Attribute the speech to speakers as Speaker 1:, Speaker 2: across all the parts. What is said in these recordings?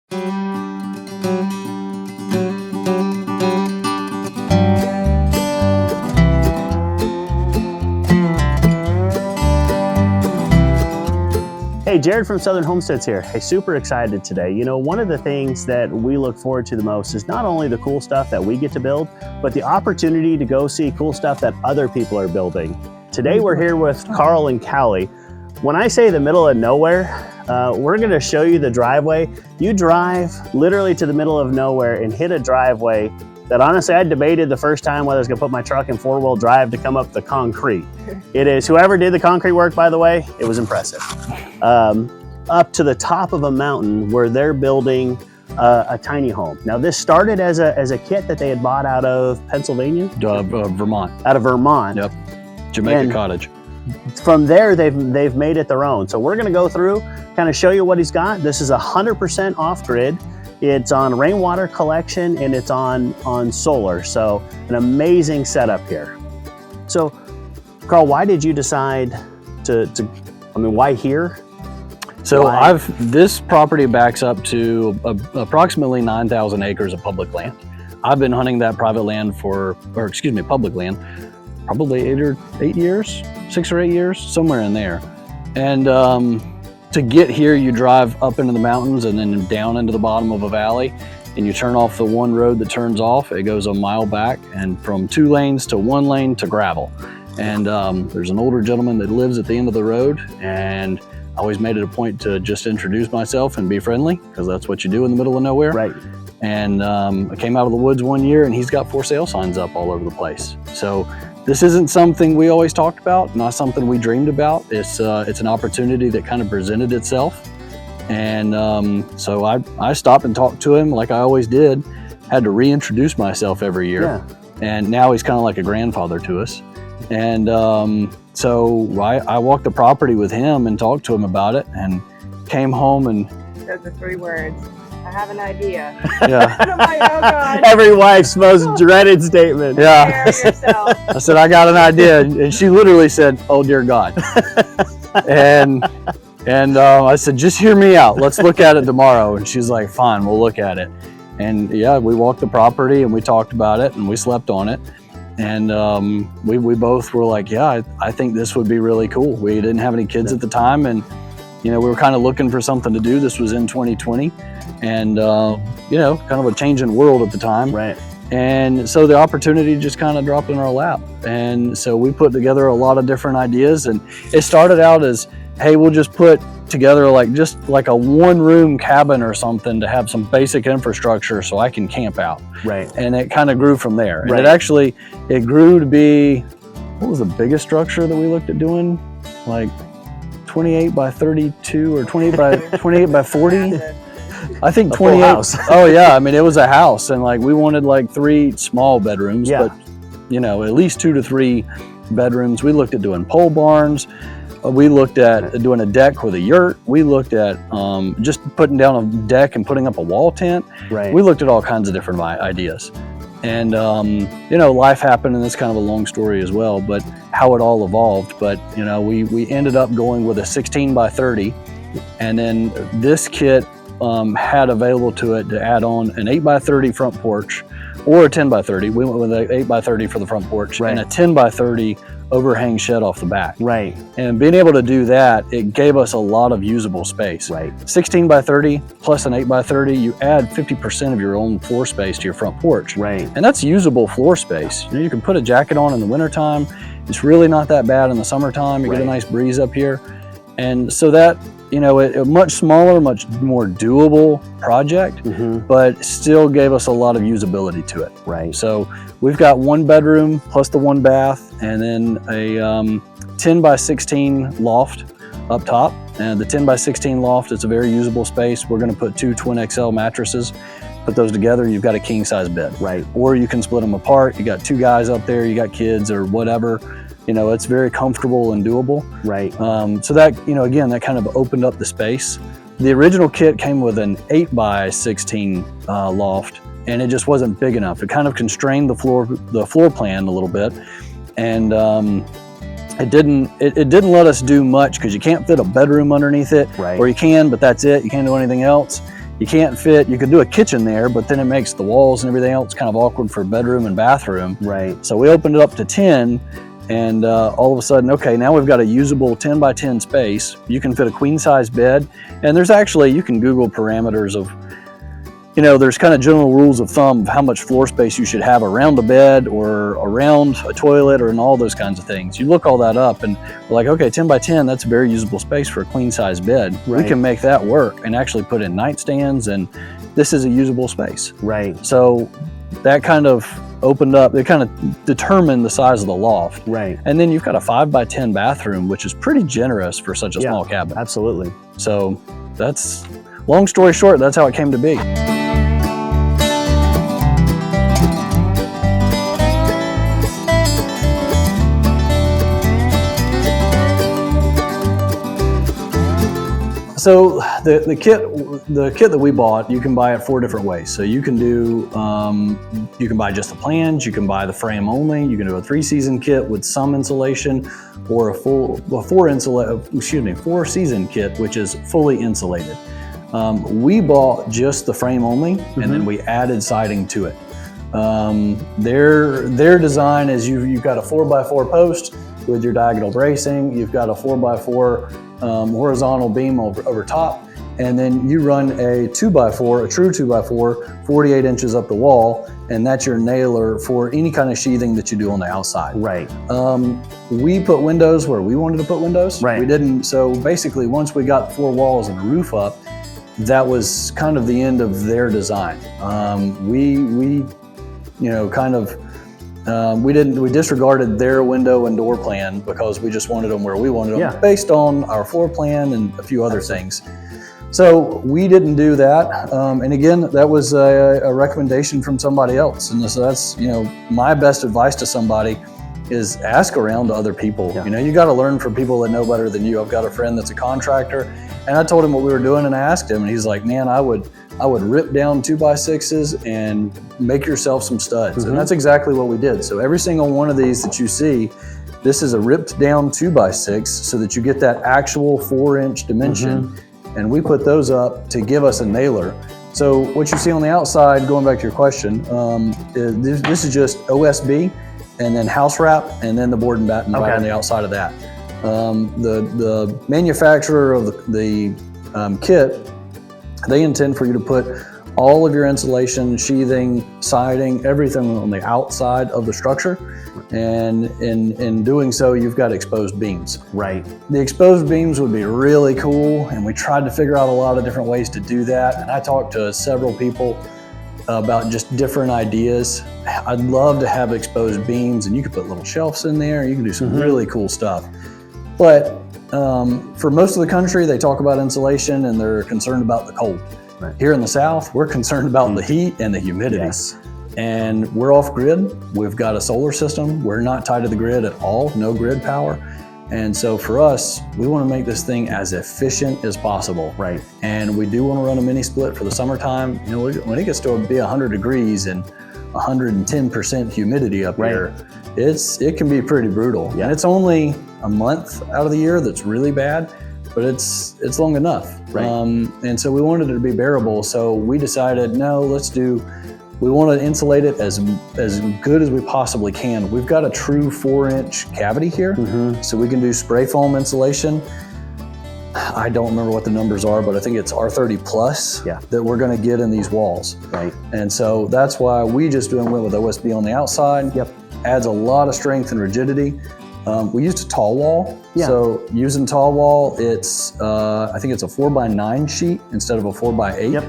Speaker 1: Hey, Jared from Southern Homesteads here. Hey, super excited today. You know, one of the things that we look forward to the most is not only the cool stuff that we get to build, but the opportunity to go see cool stuff that other people are building. Today we're here with Carl and Callie. When I say the middle of nowhere, we're gonna show you the driveway. You drive literally to the middle of nowhere and hit a driveway that honestly I debated the first time whether I was gonna put my truck in 4-wheel drive to come up the concrete. It is, whoever did the concrete work, by the way, it was impressive. Up to the top of a mountain where they're building a tiny home. Now this started as a kit that they had bought out of Pennsylvania?
Speaker 2: Vermont.
Speaker 1: Out of Vermont.
Speaker 2: Yep, Jamaica Cottage.
Speaker 1: From there, they've made it their own. So we're gonna go through, kind of show you what he's got. This is 100% off-grid. It's on Rainwater collection and it's on solar. So an amazing setup here. So Carl, why did you decide why here?
Speaker 2: So this property backs up to approximately 9,000 acres of public land. I've been hunting that private land public land, probably 6 or 8 years, somewhere in there. And to get here, you drive up into the mountains and then down into the bottom of a valley, and you turn off the one road that turns off. It goes a mile back, and from 2 lanes to 1 lane to gravel. And there's an older gentleman that lives at the end of the road, and I always made it a point to just introduce myself and be friendly, because that's what you do in the middle of nowhere.
Speaker 1: Right.
Speaker 2: And I came out of the woods one year, and he's got for sale signs up all over the place. So this isn't something we always talked about, not something we dreamed about. It's an opportunity that kind of presented itself. And so I stopped and talked to him like I always did. Had to reintroduce myself every year. Yeah. And now he's kind of like a grandfather to us. And so I walked the property with him and talked to him about it, and came home and
Speaker 3: said the 3 words, I have an idea.
Speaker 2: Yeah.
Speaker 3: I'm like, oh God.
Speaker 1: Every wife's most dreaded statement.
Speaker 2: Yeah.
Speaker 3: Yourself.
Speaker 2: I said, I got an idea. And she literally said, oh dear God. and I said, just hear me out. Let's look at it tomorrow. And she's like, fine, we'll look at it. And yeah, we walked the property and we talked about it and we slept on it. And we both were like, yeah, I think this would be really cool. We didn't have any kids at the time, and you know, we were kind of looking for something to do. This was in 2020, and you know, kind of a changing world at the time.
Speaker 1: Right.
Speaker 2: And so the opportunity just kind of dropped in our lap. And so we put together a lot of different ideas, and it started out as, hey, we'll just put together just like a 1-room cabin or something to have some basic infrastructure so I can camp out. Right. And it kind of grew from there. And it grew to be, what was the biggest structure that we looked at doing? Like 28 by 32 or 28 by 40. I think 28. Oh yeah, I mean, it was a house, and like we wanted like 3 small bedrooms, but you know, at least 2 to 3 bedrooms. We looked at doing pole barns. We looked at doing a deck with a yurt. We looked at just putting down a deck and putting up a wall tent. Right. We looked at all kinds of different ideas. And, you know, life happened, and it's kind of a long story as well, but how it all evolved. But, you know, we ended up going with a 16 by 30. And then this kit had available to it to add on an 8 by 30 front porch or a 10 by 30. We went with an 8 by 30 for the front porch, and a 10 by 30 overhang shed off the back. Right. And being able to do that, it gave us a lot of usable space. Right. 16 by 30 plus an 8 by 30, you add 50% of your own floor space to your front porch. Right. And that's usable floor space. You know, you can put a jacket on in the wintertime. It's really not that bad in the summertime. You get a nice breeze up here. And so that, you know, a much smaller, much more doable project, but still gave us a lot of usability to it. Right. So we've got 1 bedroom plus the 1 bath, and then a 10 by 16 loft up top. And the 10 by 16 loft is a very usable space. We're going to put 2 twin XL mattresses. Put those together, you've got a king size bed. Right. Or you can split them apart. You got 2 guys up there, you got kids or whatever. You know, it's very comfortable and doable. Right. So that, you know, again, that kind of opened up the space. The original kit came with an 8 by 16 loft, and it just wasn't big enough. It kind of constrained the floor plan a little bit, and it didn't let us do much because you can't fit a bedroom underneath it. Right. Or you can, but that's it. You can't do anything else. you can't fit, you could do a kitchen there, but then it makes the walls and everything else kind of awkward for bedroom and bathroom.
Speaker 1: Right.
Speaker 2: So we opened it up to 10, and all of a sudden, okay, now we've got a usable 10 by 10 space. You can fit a queen size bed, and there's actually, you can Google parameters of, you know, there's kind of general rules of thumb of how much floor space you should have around a bed or around a toilet or in all those kinds of things. You look all that up and we're like, okay, 10 by 10, that's a very usable space for a queen size bed.
Speaker 1: Right.
Speaker 2: We can make that work and actually put in nightstands, and this is a usable space.
Speaker 1: Right.
Speaker 2: So that kind of opened up, it kind of determined the size of the loft.
Speaker 1: Right.
Speaker 2: And then you've got a 5 by 10 bathroom, which is pretty generous for such a small cabin.
Speaker 1: Absolutely.
Speaker 2: So that's, long story short, that's how it came to be. So the kit that we bought, you can buy it 4 different ways. So you can do, you can buy just the plans, you can buy the frame only, you can do a 3-season kit with some insulation, or a 4-season kit, which is fully insulated. We bought just the frame only, and then we added siding to it. Their design is you've got a 4x4 post with your diagonal bracing, you've got a 4x4 horizontal beam over top, and then you run a 2x4, a true 2x4, 48 inches up the wall, and that's your nailer for any kind of sheathing that you do on the outside.
Speaker 1: Right.
Speaker 2: We put windows where we wanted to put windows.
Speaker 1: Right.
Speaker 2: We didn't, so basically once we got 4 walls and a roof up, that was kind of the end of their design. We you know, kind of, we disregarded their window and door plan because we just wanted them where we wanted them, based on our floor plan and a few other things. So we didn't do that. And again, that was a recommendation from somebody else. And so that's, you know, my best advice to somebody is ask around to other people. You know, you got to learn from people that know better than you. I've got a friend that's a contractor, and I told him what we were doing, and I asked him, and he's like, man, I would rip down 2x6s and make yourself some studs. And that's exactly what we did. So every single one of these that you see, this is a ripped down 2x6 so that you get that actual 4-inch dimension. And we put those up to give us a nailer. So what you see on the outside, going back to your question, this is just OSB and then house wrap and then the board and batten right on the outside of that. The manufacturer of the kit, they intend for you to put all of your insulation, sheathing, siding, everything on the outside of the structure. And in doing so, you've got exposed beams.
Speaker 1: Right.
Speaker 2: The exposed beams would be really cool, and we tried to figure out a lot of different ways to do that. And I talked to several people about just different ideas. I'd love to have exposed beams, and you could put little shelves in there. You can do some really cool stuff. But for most of the country, they talk about insulation and they're concerned about the cold.
Speaker 1: Right.
Speaker 2: Here in the South, we're concerned about the heat and the humidity.
Speaker 1: Yes.
Speaker 2: And we're off grid. We've got a solar system. We're not tied to the grid at all, no grid power. And so for us, we want to make this thing as efficient as possible. Right. And we do want to run a mini split for the summertime. You know, when it gets to be 100 degrees and 110% humidity up here, it can be pretty brutal. Yeah. And it's only a month out of the year that's really bad, but it's long enough. Right. And so we wanted it to be bearable. So we decided, no, we want to insulate it as good as we possibly can. We've got a true 4-inch cavity here, so we can do spray foam insulation. I don't remember what the numbers are, but I think it's R30 plus that we're going to get in these walls. Right. And so that's why we just went with OSB on the outside. Yep. Adds a lot of strength and rigidity. We used a tall wall. Yeah. So using tall wall, it's I think it's a 4x9 sheet instead of a 4x8. Yep.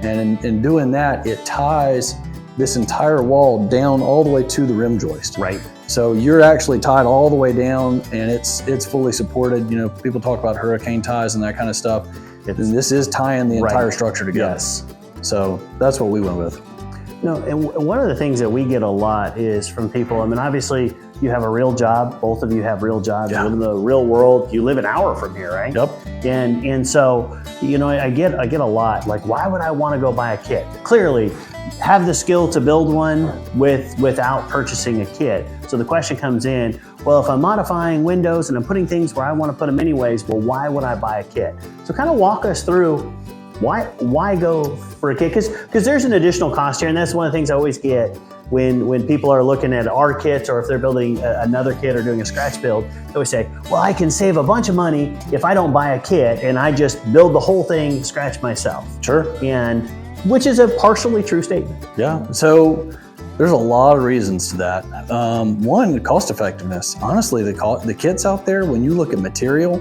Speaker 2: And in doing that, it ties this entire wall down all the way to the rim joist. Right. So you're actually tied all the way down, and it's fully supported. You know, people talk about hurricane ties and that kind of stuff. And this is tying the entire structure together. Yes. So that's what we went with.
Speaker 1: No, and one of the things that we get a lot is from people, I mean, obviously you have a real job. Both of you have real jobs. You live in the real world. You live an hour from here, right? Yep. And so, you know, I get a lot, like, why would I want to go buy a kit? Clearly, have the skill to build one without purchasing a kit. So the question comes in, well, if I'm modifying windows and I'm putting things where I want to put them anyways, well, why would I buy a kit? So kind of walk us through Why go for a kit? Because there's an additional cost here, and that's one of the things I always get when people are looking at our kits, or if they're building another kit or doing a scratch build. They always say, well, I can save a bunch of money if I don't buy a kit and I just build the whole thing scratch myself.
Speaker 2: Sure.
Speaker 1: And which is a partially true statement.
Speaker 2: Yeah. So there's a lot of reasons to that. One, cost effectiveness. Honestly, the kits out there, when you look at material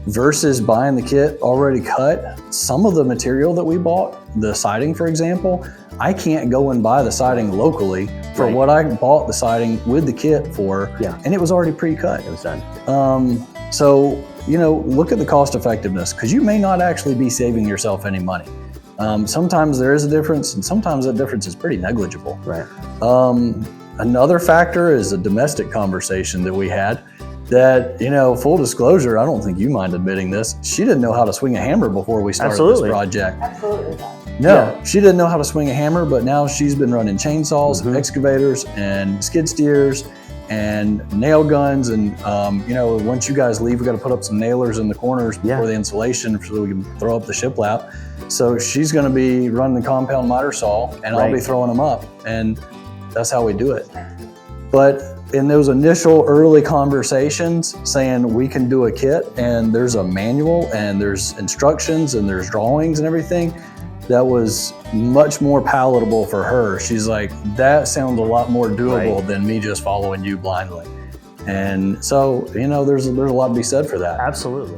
Speaker 2: versus buying the kit already cut, some of the material that we bought, the siding, for example, I can't go and buy the siding locally for what I bought the siding with the kit for, and it was already pre-cut.
Speaker 1: It was done.
Speaker 2: So, you know, look at the cost effectiveness, because you may not actually be saving yourself any money. Sometimes there is a difference, and sometimes that difference is pretty negligible.
Speaker 1: Right.
Speaker 2: Another factor is a domestic conversation that we had that, you know, full disclosure, I don't think you mind admitting this, she didn't know how to swing a hammer before we started this project.
Speaker 3: Absolutely not.
Speaker 2: No, she didn't know how to swing a hammer, but now she's been running chainsaws, excavators, and skid steers, and nail guns. And, you know, once you guys leave, we got to put up some nailers in the corners before the insulation so we can throw up the shiplap. So she's going to be running the compound miter saw, and I'll be throwing them up. And that's how we do it. But in those initial early conversations saying we can do a kit, and there's a manual and there's instructions and there's drawings and everything, that was much more palatable for her. She's like, that sounds a lot more doable than me just following you blindly. And so, you know, there's a lot to be said for that.
Speaker 1: Absolutely.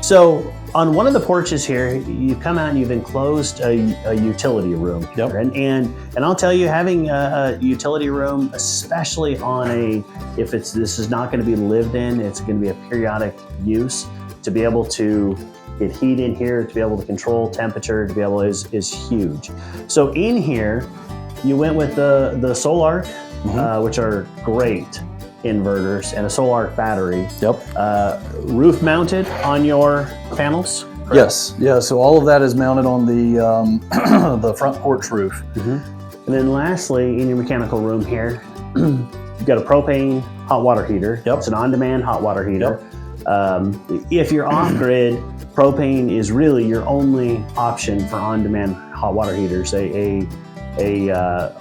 Speaker 1: So on one of the porches here, you come out and you've enclosed a utility room.
Speaker 2: Yep.
Speaker 1: And I'll tell you, having a utility room, especially on if this is not going to be lived in, it's going to be a periodic use, to be able to get heat in here, to be able to control temperature, to be able is huge. So in here, you went with the Solar, which are great inverters, and a Solar battery.
Speaker 2: Yep.
Speaker 1: Roof mounted on your panels? Correct?
Speaker 2: Yes. Yeah. So all of that is mounted on the the front porch roof.
Speaker 1: And then lastly, in your mechanical room here, you've got a propane hot water heater.
Speaker 2: Yep.
Speaker 1: It's an on-demand hot water heater. If you're off-grid, propane is really your only option for on-demand hot water heaters. A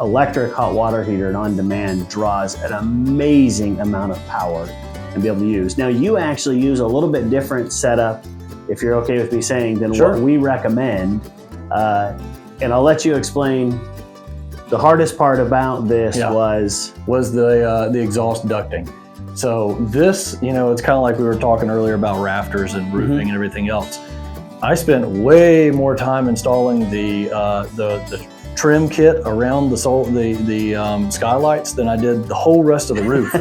Speaker 1: electric hot water heater and on-demand draws an amazing amount of power and be able to use. Now, you actually use a little bit different setup, if you're okay with me saying, than what we recommend. And I'll let you explain. The hardest part about this
Speaker 2: was the exhaust ducting. So this, you know, it's kind of like we were talking earlier about rafters and roofing and everything else. I spent way more time installing the trim kit around the skylights than I did the whole rest of the roof.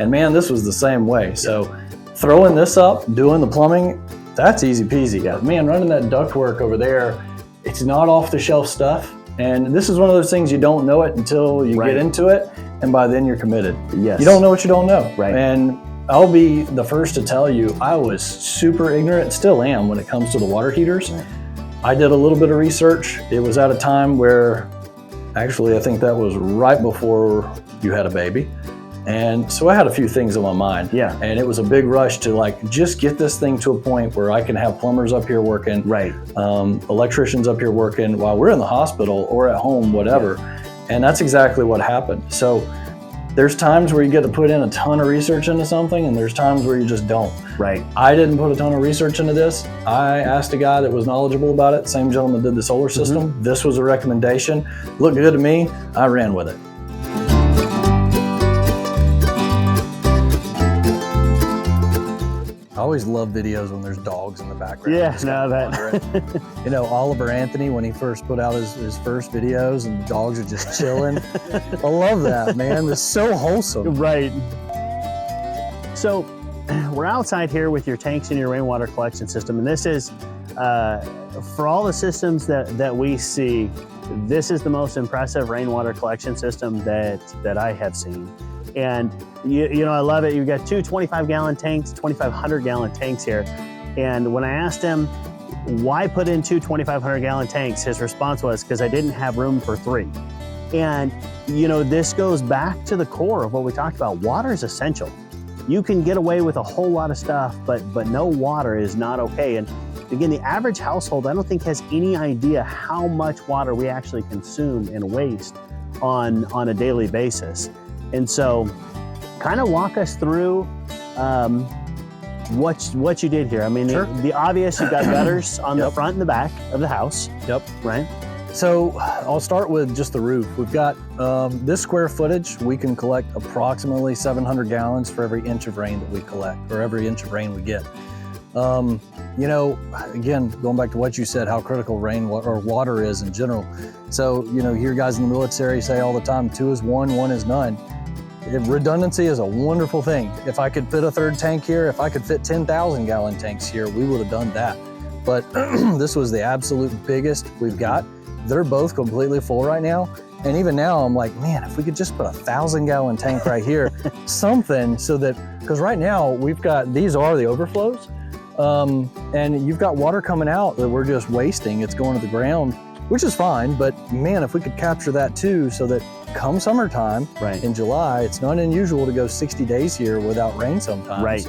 Speaker 2: And man, this was the same way. So throwing this up, doing the plumbing, that's easy peasy. Man, running that ductwork over there, it's not off the shelf stuff. And this is one of those things you don't know it until you get into it, and by then you're committed.
Speaker 1: Yes.
Speaker 2: You don't know what you don't know.
Speaker 1: Right.
Speaker 2: And I'll be the first to tell you, I was super ignorant, still am, when it comes to the water heaters. Right. I did a little bit of research. It was at a time where, actually, I think that was right before you had a baby. And so I had a few things in my mind.
Speaker 1: Yeah.
Speaker 2: And it was a big rush to like, just get this thing to a point where I can have plumbers up here working, electricians up here working while we're in the hospital or at home, whatever. And that's exactly what happened. So there's times where you get to put in a ton of research into something, and there's times where you just don't.
Speaker 1: Right.
Speaker 2: I didn't put a ton of research into this. I asked a guy that was knowledgeable about it, same gentleman did the solar system. This was a recommendation. Looked good to me. I ran with it. I always love videos when there's dogs in the background.
Speaker 1: Yeah, no, that.
Speaker 2: You know, Oliver Anthony, when he first put out his first videos and the dogs are just chilling. I love that, man. It's so wholesome.
Speaker 1: Right. So we're outside here with your tanks and your rainwater collection system. And this is, for all the systems that we see, this is the most impressive rainwater collection system that I have seen. And you know, I love it. You've got two 25-gallon tanks, 2,500-gallon tanks here. And when I asked him, why put in two 2,500 gallon tanks? His response was, because I didn't have room for 3. And you know, this goes back to the core of what we talked about. Water is essential. You can get away with a whole lot of stuff, but no water is not okay. And again, the average household, I don't think has any idea how much water we actually consume and waste on a daily basis. And so kind of walk us through what you did here. I mean,
Speaker 2: Sure.
Speaker 1: the obvious, you've got gutters on the
Speaker 2: Yep.
Speaker 1: front and the back of the house.
Speaker 2: Yep.
Speaker 1: Right?
Speaker 2: So I'll start with just the roof. We've got this square footage. We can collect approximately 700 gallons for every inch of rain that we collect, or every inch of rain we get. You know, again, going back to what you said, how critical rain or water is in general. So, you know, you hear guys in the military say all the time, 2 is 1, 1 is none. Redundancy is a wonderful thing. If I could fit a 3rd tank here, if I could fit 10,000 gallon tanks here, we would have done that. But this was the absolute biggest we've got. They're both completely full right now. And even now I'm like, man, if we could just put a 1,000 gallon tank right here, something so that, because right now we've got, these are the overflows. And you've got water coming out that we're just wasting. It's going to the ground, which is fine. But man, if we could capture that too, so that come summertime in July, it's not unusual to go 60 days here without rain sometimes.
Speaker 1: Right.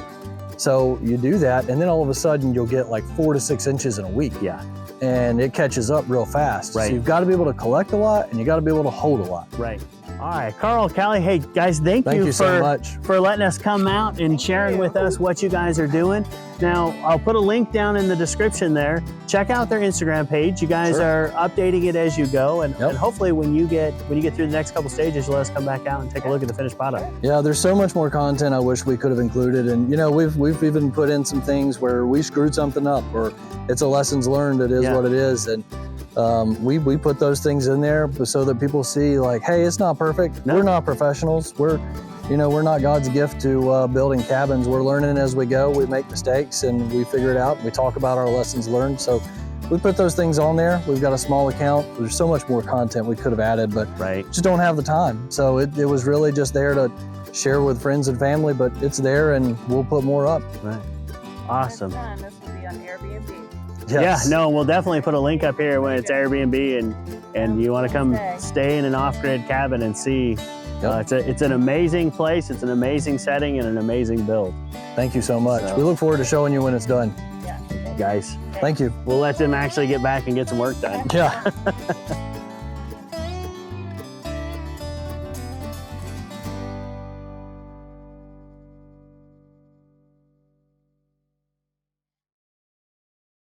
Speaker 2: So you do that, and then all of a sudden you'll get like 4 to 6 inches in a week.
Speaker 1: Yeah.
Speaker 2: And it catches up real fast.
Speaker 1: Right.
Speaker 2: So you've got to be able to collect a lot, and you got to be able to hold a lot.
Speaker 1: Right. All right, Carl, Callie, hey guys, thank you
Speaker 2: so much
Speaker 1: for letting us come out and sharing with us what you guys are doing. Now, I'll put a link down in the description there. Check out their Instagram page. You guys are updating it as you go, and hopefully when you get through the next couple stages, you'll let us come back out and take a look at the finished product.
Speaker 2: Yeah, there's so much more content I wish we could have included, and you know, we've even put in some things where we screwed something up, or it's a lessons learned. It is what it is, and we put those things in there so that people see, like, hey, it's not perfect. No. We're not professionals. We're not God's gift to building cabins. We're learning as we go. We make mistakes and we figure it out. We talk about our lessons learned. So we put those things on there. We've got a small account. There's so much more content we could have added, but just don't have the time. So it was really just there to share with friends and family, but it's there and we'll put more up.
Speaker 1: Right. Awesome.
Speaker 3: This will be on Airbnb.
Speaker 2: Yes.
Speaker 1: Yeah, no, we'll definitely put a link up here when it's Airbnb and you want to come stay in an off-grid cabin and see. It's an amazing place. It's an amazing setting and an amazing build.
Speaker 2: Thank you so much. We look forward to showing you when it's done.
Speaker 1: Guys,
Speaker 2: thank you.
Speaker 1: We'll let them actually get back and get some work done.
Speaker 2: Yeah.